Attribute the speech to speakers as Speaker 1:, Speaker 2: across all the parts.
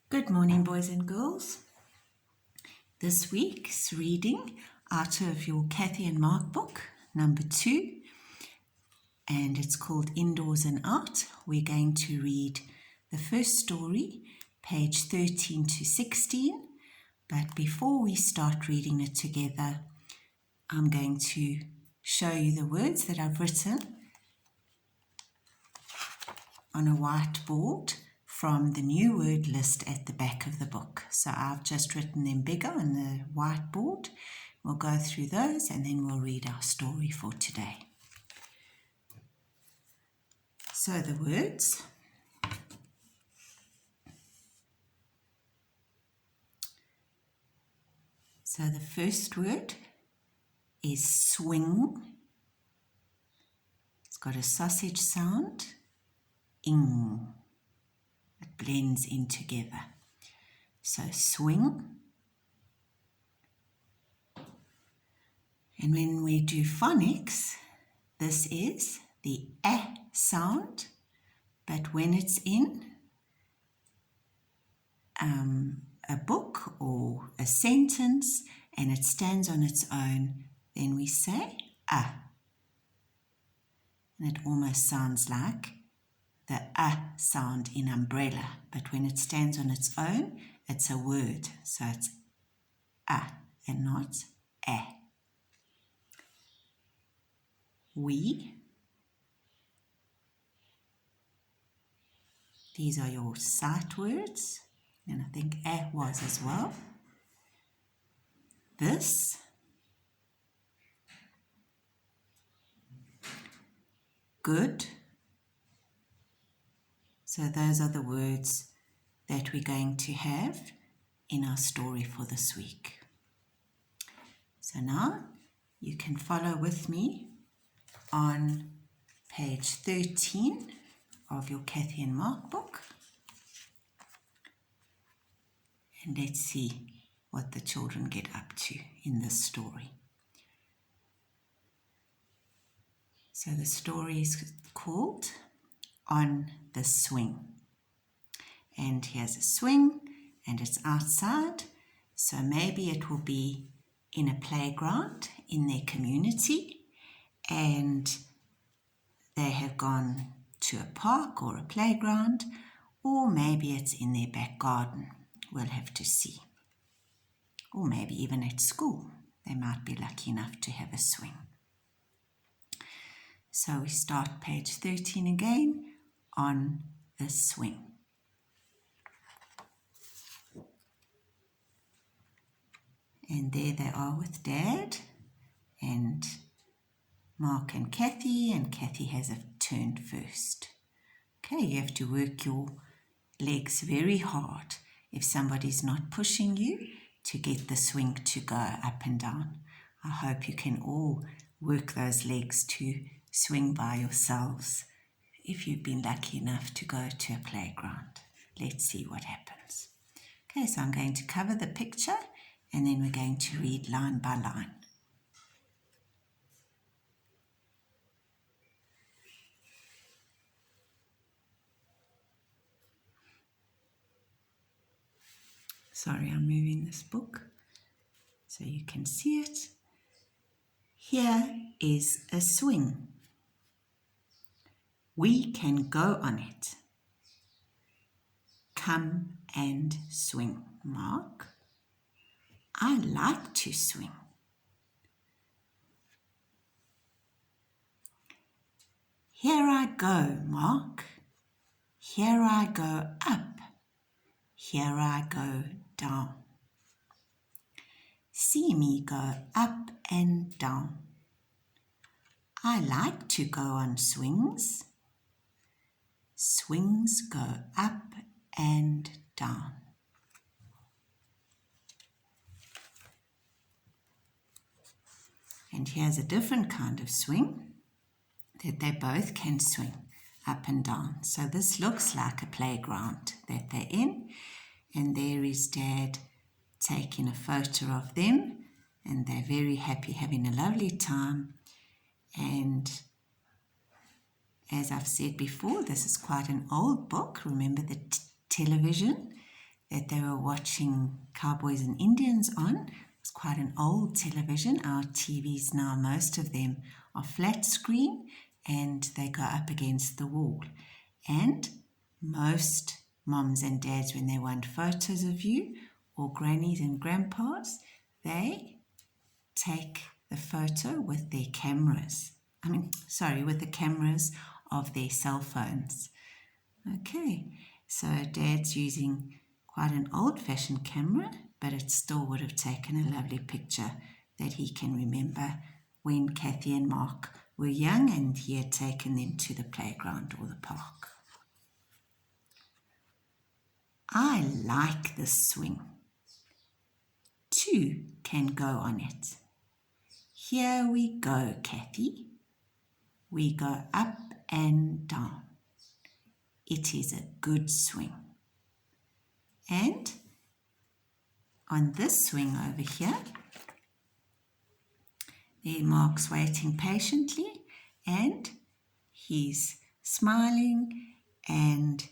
Speaker 1: Good morning, boys and girls. This week's reading out of your Kathy and Mark book, number 2, and it's called Indoors and Out. We're going to read the first story, page 13 to 16. But before we start reading it together, I'm going to show you the words that I've written on a whiteboard from the new word list at the back of the book. So I've just written them bigger on the whiteboard. We'll go through those and then we'll read our story for today. So the words. So the first word is swing. It's got a sausage sound. Ing. It blends in together. So swing. And when we do phonics, this is the A sound, but when it's in a book or a sentence and it stands on its own, then we say A. And it almost sounds like the A sound in umbrella, but when it stands on its own, it's a word. So it's A and not A. We. These are your sight words, and I think A was as well. This. Good. So those are the words that we're going to have in our story for this week. So now you can follow with me on page 13 of your Kathy and Mark book. And let's see what the children get up to in this story. So the story is called On the Swing. And here's a swing and it's outside. So maybe it will be in a playground in their community and they have gone to a park or a playground, or maybe it's in their back garden. We'll have to see. Or maybe even at school. They might be lucky enough to have a swing. So we start page 13 again, on the swing. And there they are with Dad and Mark and Kathy has a turn first. Okay, you have to work your legs very hard if somebody's not pushing you to get the swing to go up and down. I hope you can all work those legs to swing by yourselves if you've been lucky enough to go to a playground. Let's see what happens. Okay, so I'm going to cover the picture and then we're going to read line by line. Sorry, I'm moving this book so you can see it. Here is a swing. We can go on it. Come and swing. Mark. I like to swing. Here I go, Mark. Here I go up. Here I go down. See me go up and down. I like to go on swings. Swings go up and down. And here's a different kind of swing that they both can swing up and down. So this looks like a playground that they're in. And there is Dad taking a photo of them. And they're very happy, having a lovely time. And as I've said before, this is quite an old book. Remember the television that they were watching Cowboys and Indians on. It's quite an old television. Our TVs now, most of them are flat screen and they go up against the wall. And most moms and dads, when they want photos of you, or grannies and grandpas, they take the photo with their cameras. With the cameras of their cell phones. Okay, so Dad's using quite an old-fashioned camera, but it still would have taken a lovely picture that he can remember when Kathy and Mark were young and he had taken them to the playground or the park. I like this swing. 2 can go on it. Here we go, Kathy. We go up and down. It is a good swing. And on this swing over here, there Mark's waiting patiently and he's smiling, and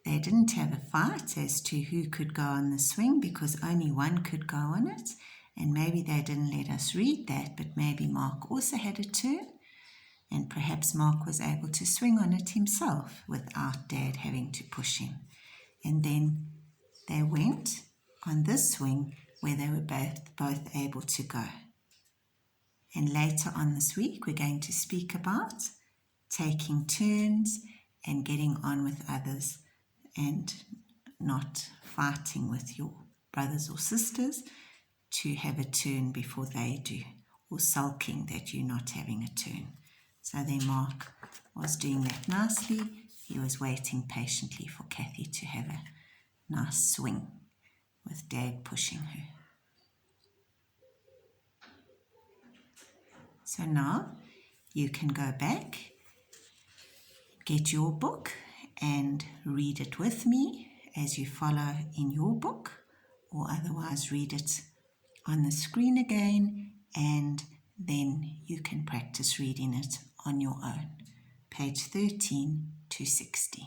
Speaker 1: they didn't have a fight as to who could go on the swing because only one could go on it, and maybe they didn't let us read that, but maybe Mark also had a turn and perhaps Mark was able to swing on it himself without Dad having to push him. And then they went on this swing where they were both able to go. And later on this week, we're going to speak about taking turns and getting on with others and not fighting with your brothers or sisters to have a turn before they do, or sulking that you're not having a turn. So there Mark was doing that nicely. He was waiting patiently for Kathy to have a nice swing with Dad pushing her. So now you can go back, get your book and read it with me as you follow in your book, or otherwise read it on the screen again, and then you can practice reading it on your own. Page 13 to 16.